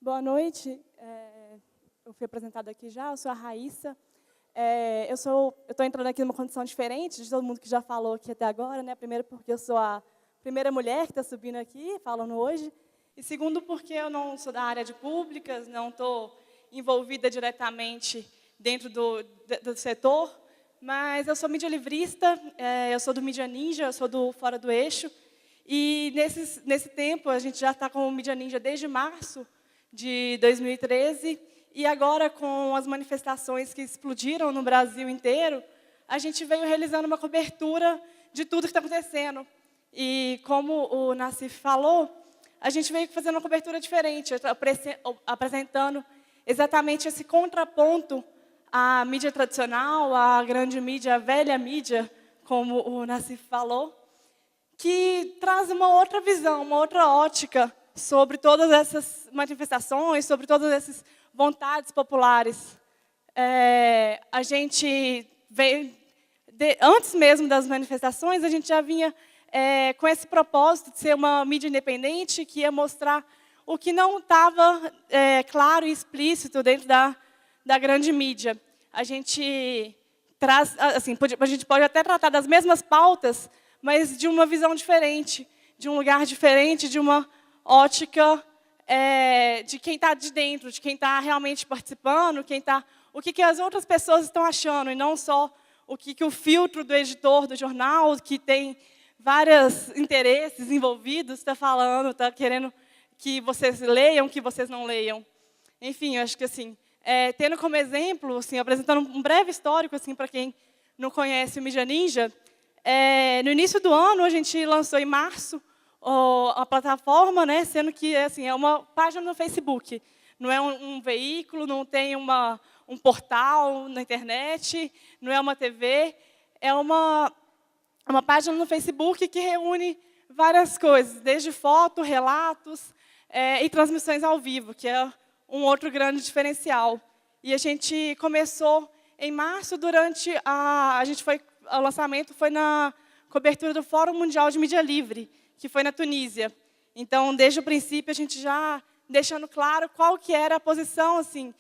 Boa noite. Eu fui apresentada aqui já, eu sou a Raíssa. Eu estou entrando aqui numa condição diferente de todo mundo que já falou aqui até agora, né? Primeiro, porque eu sou a primeira mulher que está subindo aqui, falando hoje. E segundo, porque eu não sou da área de públicas, não estou envolvida diretamente dentro do setor, mas eu sou mídia livrista, eu sou do Mídia Ninja, eu sou do Fora do Eixo. E nesse tempo, a gente já está com o Mídia Ninja desde março de 2013, e agora, com as manifestações que explodiram no Brasil inteiro, a gente veio realizando uma cobertura de tudo que está acontecendo. E, como o Nassif falou, a gente veio fazendo uma cobertura diferente, apresentando exatamente esse contraponto à mídia tradicional, à grande mídia, à velha mídia, como o Nassif falou, que traz uma outra visão, uma outra ótica sobre todas essas manifestações, sobre todas essas vontades populares. A gente veio, antes mesmo das manifestações, a gente já vinha com esse propósito de ser uma mídia independente que ia mostrar o que não estava claro e explícito dentro da grande mídia. A gente traz, assim, a gente pode até tratar das mesmas pautas, mas de uma visão diferente, de um lugar diferente, de uma ótica de quem está de dentro, de quem está realmente participando, o que as outras pessoas estão achando, e não só o que o filtro do editor do jornal, que tem vários interesses envolvidos, está falando, está querendo que vocês leiam, que vocês não leiam. Enfim, eu acho que, assim, tendo como exemplo, assim, apresentando um breve histórico assim, para quem não conhece o Mídia Ninja, no início do ano, a gente lançou em março a plataforma, né, sendo que assim, é uma página no Facebook, não é um veículo, não tem um portal na internet, não é uma TV, é uma página no Facebook que reúne várias coisas, desde fotos, relatos e transmissões ao vivo, que é um outro grande diferencial. E a gente começou em março, o lançamento foi na cobertura do Fórum Mundial de Mídia Livre, que foi na Tunísia. Então, desde o princípio, a gente já deixando claro qual que era a posição, assim,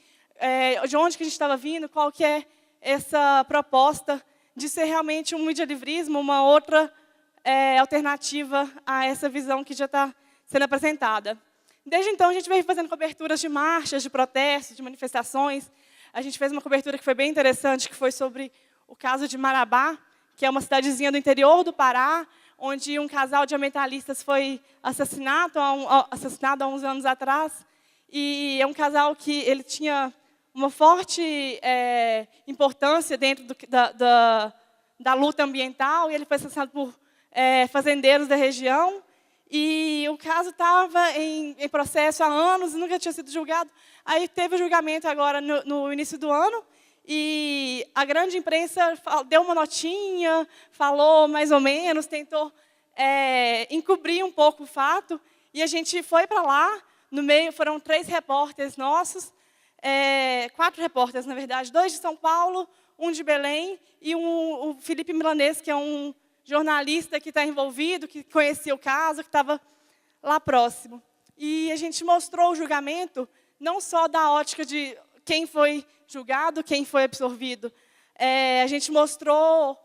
de onde que a gente estava vindo, qual que é essa proposta de ser realmente um medialivrismo, uma outra alternativa a essa visão que já está sendo apresentada. Desde então, a gente veio fazendo coberturas de marchas, de protestos, de manifestações. A gente fez uma cobertura que foi bem interessante, que foi sobre o caso de Marabá, que é uma cidadezinha do interior do Pará, onde um casal de ambientalistas foi assassinado há uns anos atrás. E é um casal que ele tinha uma forte importância dentro da luta ambiental, e ele foi assassinado por fazendeiros da região. E o caso estava em processo há anos e nunca tinha sido julgado. Aí teve o julgamento agora no início do ano, e a grande imprensa deu uma notinha, falou mais ou menos, tentou encobrir um pouco o fato, e a gente foi para lá. No meio foram 3 repórteres nossos, 4 repórteres, na verdade, 2 de São Paulo, 1 de Belém, e o Felipe Milanês, que é um jornalista que está envolvido, que conhecia o caso, que estava lá próximo. E a gente mostrou o julgamento, não só da ótica de quem foi julgado, quem foi absorvido. A gente mostrou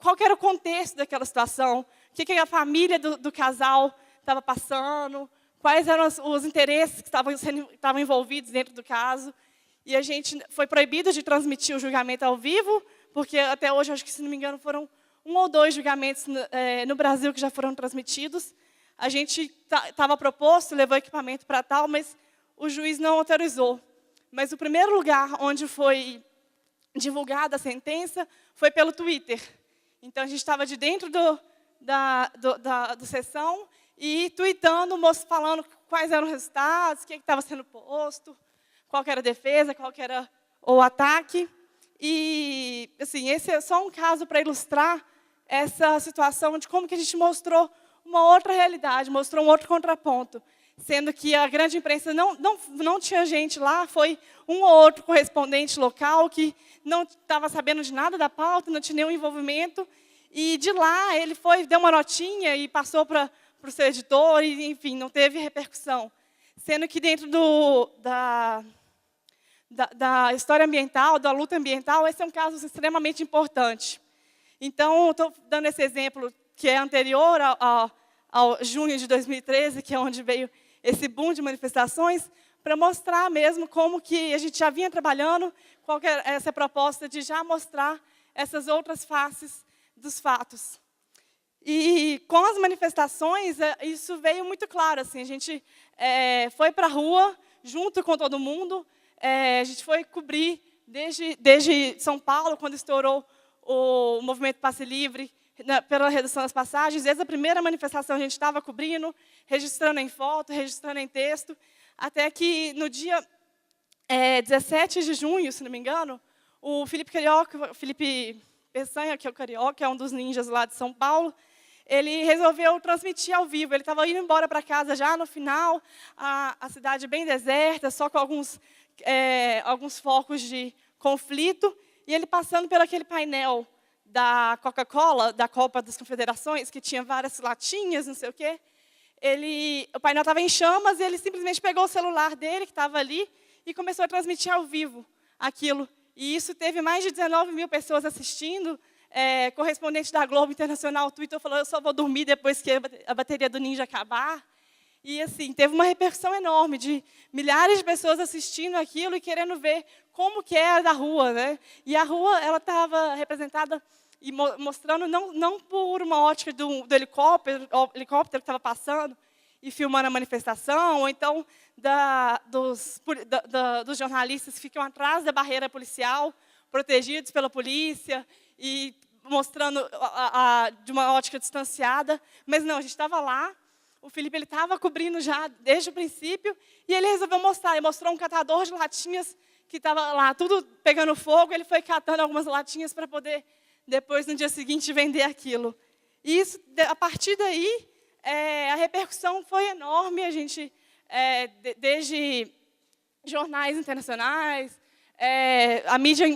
qual que era o contexto daquela situação, o que a família do casal estava passando, quais eram os interesses que estavam envolvidos dentro do caso. E a gente foi proibido de transmitir o julgamento ao vivo, porque até hoje, acho que, se não me engano, foram 1 ou 2 julgamentos no Brasil que já foram transmitidos. A gente estava proposto, levou equipamento para tal, mas o juiz não autorizou. Mas o primeiro lugar onde foi divulgada a sentença foi pelo Twitter. Então, a gente estava de dentro da sessão e tweetando, falando quais eram os resultados, o que estava sendo posto, qual que era a defesa, qual que era o ataque. E, assim, esse é só um caso para ilustrar essa situação de como que a gente mostrou uma outra realidade, mostrou um outro contraponto, sendo que a grande imprensa não tinha gente lá, foi um ou outro correspondente local que não estava sabendo de nada da pauta, não tinha nenhum envolvimento, e de lá ele deu uma notinha e passou para o seu editor, e, enfim, não teve repercussão. sendo que dentro da história ambiental, da luta ambiental, esse é um caso extremamente importante. Então, estou dando esse exemplo que é anterior ao junho de 2013, que é onde veio esse boom de manifestações, para mostrar mesmo como que a gente já vinha trabalhando, qual que é essa proposta de já mostrar essas outras faces dos fatos. E com as manifestações, isso veio muito claro. Assim, a gente foi para a rua, junto com todo mundo, a gente foi cobrir desde São Paulo, quando estourou o movimento Passe Livre, pela redução das passagens. Desde a primeira manifestação a gente estava cobrindo, registrando em foto, registrando em texto, até que no dia 17 de junho, se não me engano, o Felipe Peçanha, que é o Carioca, é um dos ninjas lá de São Paulo, ele resolveu transmitir ao vivo. Ele estava indo embora para casa já no final, a cidade bem deserta, só com alguns focos de conflito, e ele passando por aquele painel da Coca-Cola, da Copa das Confederações, que tinha várias latinhas, não sei o quê. O painel estava em chamas e ele simplesmente pegou o celular dele, que estava ali, e começou a transmitir ao vivo aquilo. E isso teve mais de 19 mil pessoas assistindo. Correspondente da Globo Internacional tweetou, falou: eu só vou dormir depois que a bateria do Ninja acabar. E assim, teve uma repercussão enorme de milhares de pessoas assistindo aquilo e querendo ver como que era da rua, né? E a rua, ela estava representada e mostrando não por uma ótica do helicóptero que estava passando e filmando a manifestação, ou então dos jornalistas que ficam atrás da barreira policial, protegidos pela polícia, e mostrando de uma ótica distanciada. Mas não, a gente estava lá, o Felipe estava cobrindo já desde o princípio, e ele resolveu mostrar. Ele mostrou um catador de latinhas que estava lá, tudo pegando fogo. Ele foi catando algumas latinhas para poder, depois, no dia seguinte, vender aquilo. E isso, a partir daí, a repercussão foi enorme. A gente, desde jornais internacionais, a mídia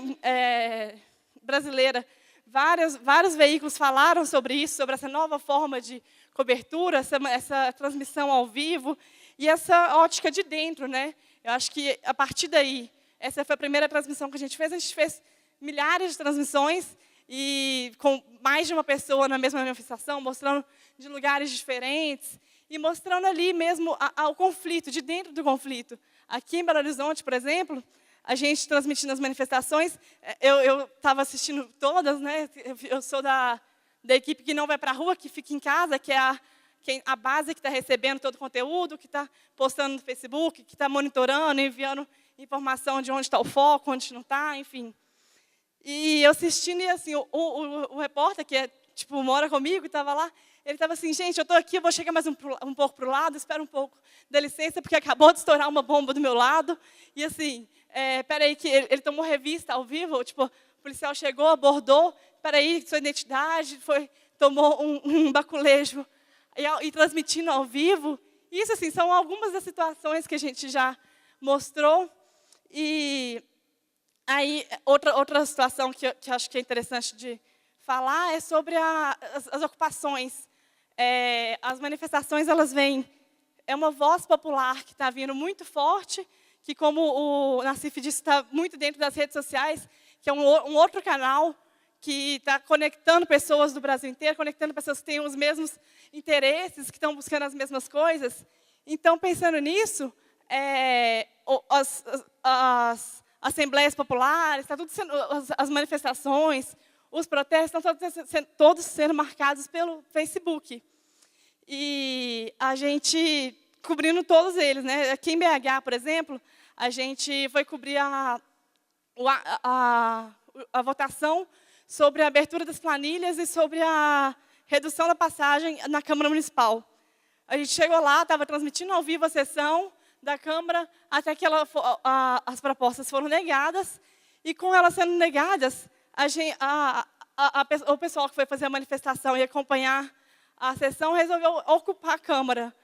brasileira, vários veículos falaram sobre isso, sobre essa nova forma de cobertura, essa transmissão ao vivo, e essa ótica de dentro, né? Eu acho que, a partir daí, essa foi a primeira transmissão que a gente fez milhares de transmissões, e com mais de uma pessoa na mesma manifestação, mostrando de lugares diferentes, e mostrando ali mesmo o conflito, de dentro do conflito. Aqui em Belo Horizonte, por exemplo, a gente transmitindo as manifestações, eu estava assistindo todas, né? Eu sou da equipe que não vai para a rua, que fica em casa, que é a base que está recebendo todo o conteúdo, que está postando no Facebook, que está monitorando, enviando informação de onde está o foco, onde não está, enfim. E eu assistindo, e assim, o repórter, que mora comigo, estava lá, ele estava assim: gente, eu estou aqui, eu vou chegar mais um pouco para o lado, espera um pouco, dá licença, porque acabou de estourar uma bomba do meu lado. E assim, espera aí, que ele tomou revista ao vivo, o policial chegou, abordou, espera aí, sua identidade, tomou um baculejo, e transmitindo ao vivo. Isso, assim, são algumas das situações que a gente já mostrou. E aí, outra situação que eu acho que é interessante de falar é sobre as ocupações. As manifestações, elas vêm, é uma voz popular que está vindo muito forte, que, como o Nassif disse, está muito dentro das redes sociais, que é um outro canal que está conectando pessoas do Brasil inteiro, conectando pessoas que têm os mesmos interesses, que estão buscando as mesmas coisas. Então, pensando nisso, as assembleias populares, tá tudo sendo, as manifestações, os protestos, estão todos sendo marcados pelo Facebook. E a gente cobrindo todos eles, né? Aqui em BH, por exemplo, a gente foi cobrir a votação sobre a abertura das planilhas e sobre a redução da passagem na Câmara Municipal. A gente chegou lá, estava transmitindo ao vivo a sessão da Câmara, até que as propostas foram negadas, e com elas sendo negadas, o pessoal que foi fazer a manifestação e acompanhar a sessão resolveu ocupar a Câmara.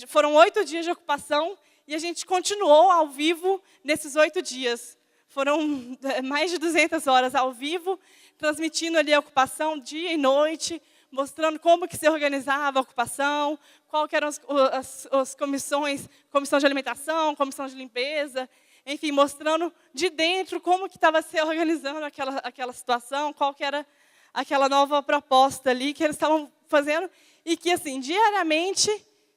Foram 8 dias de ocupação, e a gente continuou ao vivo nesses 8 dias. Foram mais de 200 horas ao vivo, transmitindo ali a ocupação dia e noite, mostrando como que se organizava a ocupação, qual que eram as comissões, comissão de alimentação, comissão de limpeza, enfim, mostrando de dentro como que estava se organizando aquela situação, qual que era aquela nova proposta ali que eles estavam fazendo, e que, assim, diariamente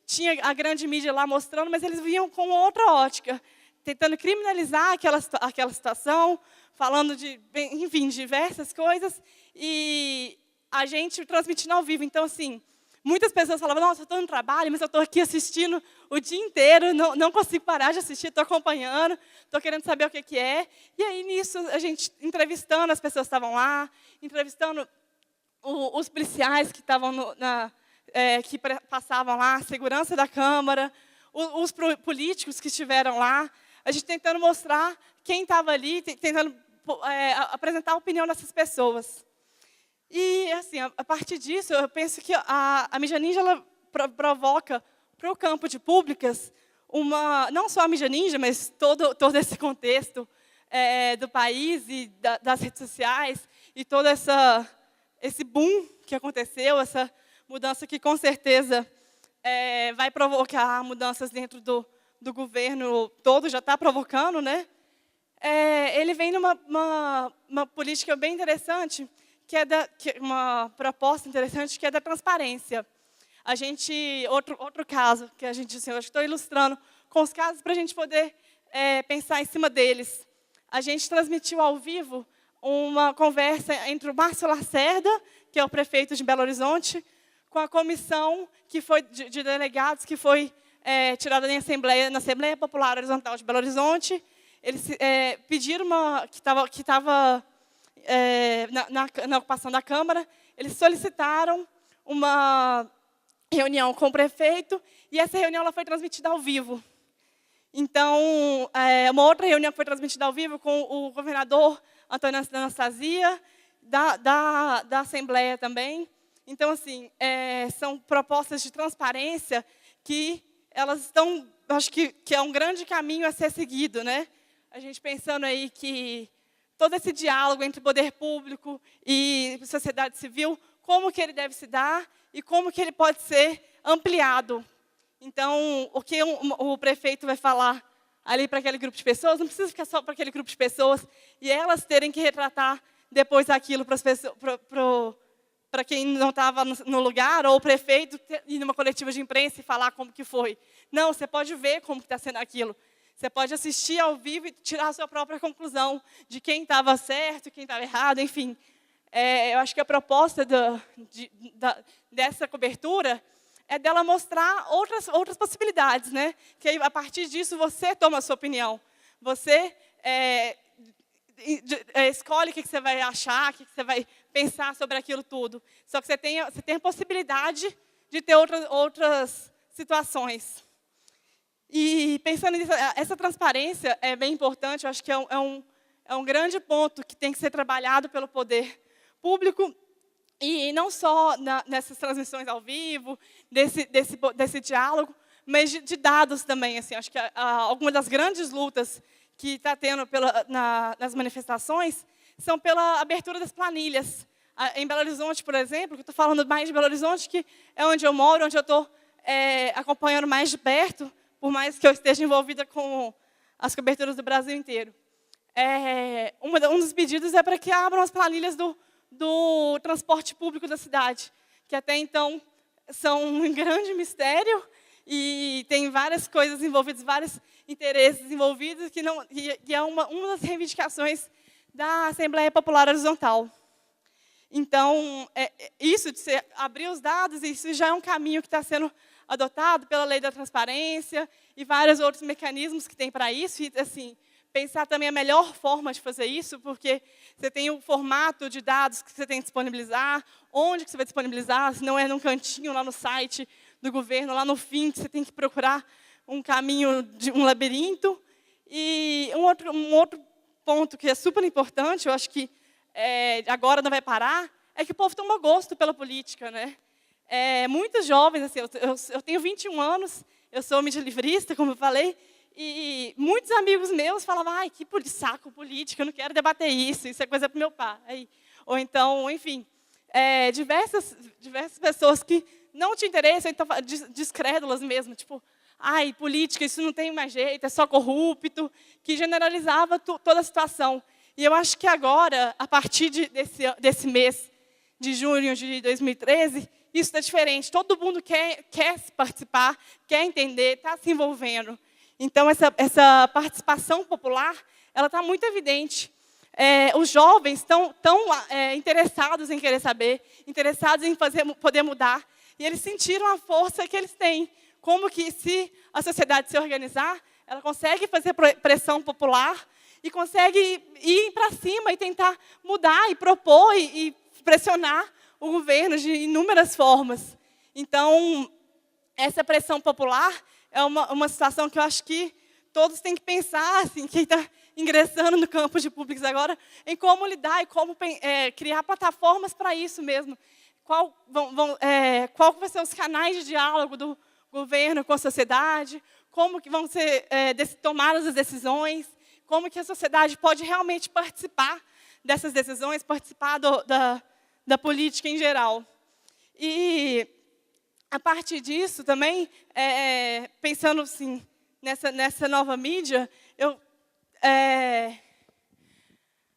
tinha a grande mídia lá mostrando, mas eles vinham com outra ótica, tentando criminalizar aquela situação, falando de, enfim, diversas coisas, e a gente transmitindo ao vivo. Então, assim, muitas pessoas falavam, nossa, eu estou no trabalho, mas eu estou aqui assistindo o dia inteiro, não consigo parar de assistir, estou acompanhando, estou querendo saber o que é. E aí, nisso, a gente entrevistando as pessoas que estavam lá, entrevistando os policiais que estavam que passavam lá, a segurança da Câmara, os políticos que estiveram lá, a gente tentando mostrar quem estava ali, tentando apresentar a opinião dessas pessoas. E, assim, a partir disso, eu penso que a Mídia Ninja ela provoca para o campo de públicas, não só a Mídia Ninja, mas todo esse contexto do país e das redes sociais, e todo esse boom que aconteceu, essa mudança que, com certeza, vai provocar mudanças dentro do governo todo, já está provocando, né? Ele vem numa política bem interessante, uma proposta interessante, que é da transparência. A gente, outro caso, que a gente, assim, eu estou ilustrando com os casos para a gente poder pensar em cima deles. A gente transmitiu ao vivo uma conversa entre o Márcio Lacerda, que é o prefeito de Belo Horizonte, com a comissão de delegados que foi tirada na Assembleia Popular Horizontal de Belo Horizonte. Eles pediram que estava na ocupação da Câmara, eles solicitaram uma reunião com o prefeito, e essa reunião ela foi transmitida ao vivo. Então, uma outra reunião que foi transmitida ao vivo com o governador Antônio Anastasia, da Assembleia também. Então, assim, são propostas de transparência que elas estão, acho que é um grande caminho a ser seguido, né? A gente pensando aí que todo esse diálogo entre poder público e sociedade civil, como que ele deve se dar e como que ele pode ser ampliado. Então, o que o prefeito vai falar ali para aquele grupo de pessoas, não precisa ficar só para aquele grupo de pessoas, e elas terem que retratar depois aquilo para quem não estava no lugar, ou o prefeito ir numa coletiva de imprensa e falar como que foi. Não, você pode ver como está sendo aquilo. Você pode assistir ao vivo e tirar a sua própria conclusão de quem estava certo, quem estava errado, enfim. Eu acho que a proposta dessa cobertura é dela mostrar outras possibilidades, né? Que aí, a partir disso, você toma a sua opinião. Você escolhe o que você vai achar, o que você vai pensar sobre aquilo tudo. Só que você tem a possibilidade de ter outras situações. E pensando nisso, essa transparência é bem importante, eu acho que é um grande ponto que tem que ser trabalhado pelo poder público, e não só nessas transmissões ao vivo, desse diálogo, mas de dados também. Assim, acho que alguma das grandes lutas que está tendo nas manifestações são pela abertura das planilhas. Em Belo Horizonte, por exemplo, que eu estou falando mais de Belo Horizonte, que é onde eu moro, onde eu estou acompanhando mais de perto, por mais que eu esteja envolvida com as coberturas do Brasil inteiro. Um dos pedidos é para que abram as planilhas do transporte público da cidade, que até então são um grande mistério, e tem várias coisas envolvidas, vários interesses envolvidos, que é uma das reivindicações da Assembleia Popular Horizontal. Então, isso de abrir os dados, isso já é um caminho que está sendo adotado pela Lei da Transparência e vários outros mecanismos que tem para isso. E, assim, pensar também a melhor forma de fazer isso, porque você tem o formato de dados que você tem que disponibilizar, onde que você vai disponibilizar, se não é num cantinho lá no site do governo, lá no fim, que você tem que procurar um caminho de um labirinto. E um outro ponto que é super importante, eu acho que agora não vai parar, é que o povo toma gosto pela política, né? Muitos jovens, assim, eu tenho 21 anos, eu sou mídia-livrista, como eu falei, e muitos amigos meus falavam, ai, que saco política, eu não quero debater isso é coisa para o meu pai. Ou então, enfim, diversas pessoas que não te interessam, então, descrédulas mesmo, tipo, ai, política, isso não tem mais jeito, é só corrupto, que generalizava toda a situação. E eu acho que agora, a partir desse mês de junho de 2013, isso está diferente. Todo mundo quer participar, quer entender, está se envolvendo. Então, essa participação popular, ela está muito evidente. Os jovens estão interessados em querer saber, interessados em poder mudar. E eles sentiram a força que eles têm. Como que, se a sociedade se organizar, ela consegue fazer pressão popular e consegue ir para cima e tentar mudar e propor e pressionar o governo de inúmeras formas. Então, essa pressão popular é uma situação que eu acho que todos têm que pensar, assim, quem está ingressando no campo de públicos agora, em como lidar e como criar plataformas para isso mesmo. Qual vão ser os canais de diálogo do governo com a sociedade, como que vão ser tomadas as decisões, como que a sociedade pode realmente participar dessas decisões, participar da política em geral. E, a partir disso, também, pensando assim, nessa nova mídia,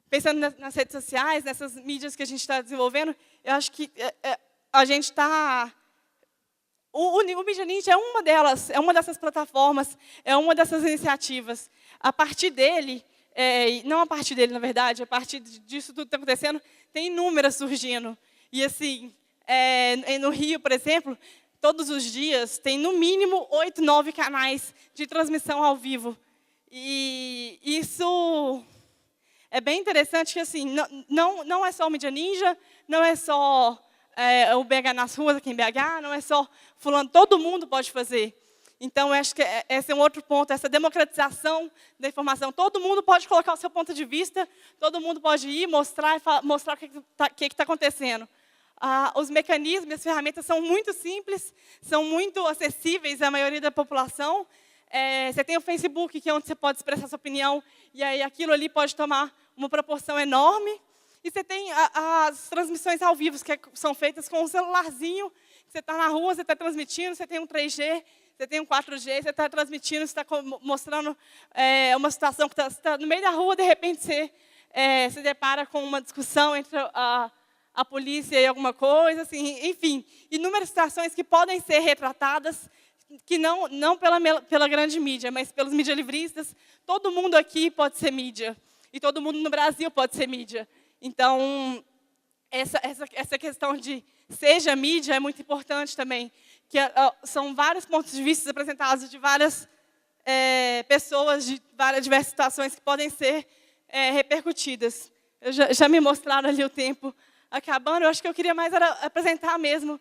pensando nas redes sociais, nessas mídias que a gente está desenvolvendo, eu acho que a gente está... O Mídia Ninja é uma delas, é uma dessas plataformas, é uma dessas iniciativas. A partir dele, não a partir dele, na verdade, a partir disso tudo que está acontecendo, tem inúmeras surgindo. E, assim, no Rio, por exemplo, todos os dias tem, no mínimo, 8, 9 canais de transmissão ao vivo. E isso é bem interessante, que assim, não é só o Mídia Ninja, não é só o BH nas ruas aqui em BH, não é só fulano, todo mundo pode fazer. Então, eu acho que esse é um outro ponto, essa democratização da informação. Todo mundo pode colocar o seu ponto de vista, todo mundo pode ir mostrar o que está acontecendo. Os mecanismos, as ferramentas são muito simples, são muito acessíveis à maioria da população. Você tem o Facebook, que é onde você pode expressar sua opinião, e aí aquilo ali pode tomar uma proporção enorme. E você tem as transmissões ao vivo, que são feitas com um celularzinho. Você está na rua, você está transmitindo, você tem um 3G, você tem um 4G, você está transmitindo, você está mostrando uma situação que está no meio da rua, de repente você se depara com uma discussão entre a polícia e alguma coisa, assim, enfim, inúmeras situações que podem ser retratadas, que não pela grande mídia, mas pelos mídia-livristas. Todo mundo aqui pode ser mídia, e todo mundo no Brasil pode ser mídia. Então, essa questão de seja mídia é muito importante também, que são vários pontos de vista apresentados de várias pessoas, de várias diversas situações que podem ser repercutidas. Já me mostraram ali o tempo acabando, eu acho que eu queria mais apresentar mesmo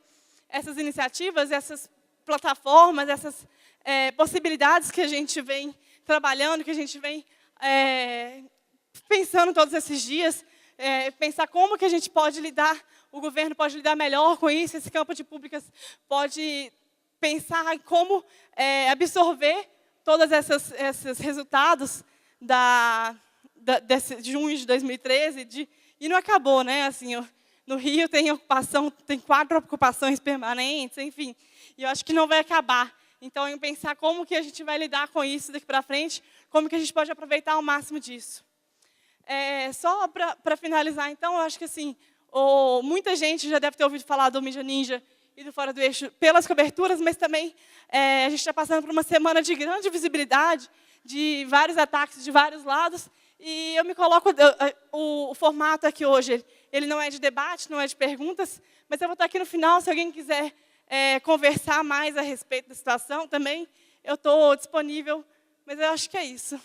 essas iniciativas, essas plataformas, essas possibilidades que a gente vem trabalhando, que a gente vem pensando todos esses dias, pensar como que a gente pode lidar, o governo pode lidar melhor com isso, esse campo de públicas pode pensar em como absorver todos esses resultados desse junho de 2013, e não acabou, né? Assim, no Rio tem 4 ocupações permanentes, enfim, e eu acho que não vai acabar. Então, em pensar como que a gente vai lidar com isso daqui para frente, como que a gente pode aproveitar ao máximo disso. Só para finalizar, então, eu acho que assim, muita gente já deve ter ouvido falar do Mídia Ninja e do Fora do Eixo pelas coberturas, mas também a gente está passando por uma semana de grande visibilidade, de vários ataques de vários lados, e eu me coloco, o formato aqui hoje, ele não é de debate, não é de perguntas, mas eu vou estar aqui no final, se alguém quiser conversar mais a respeito da situação também, eu estou disponível, mas eu acho que é isso.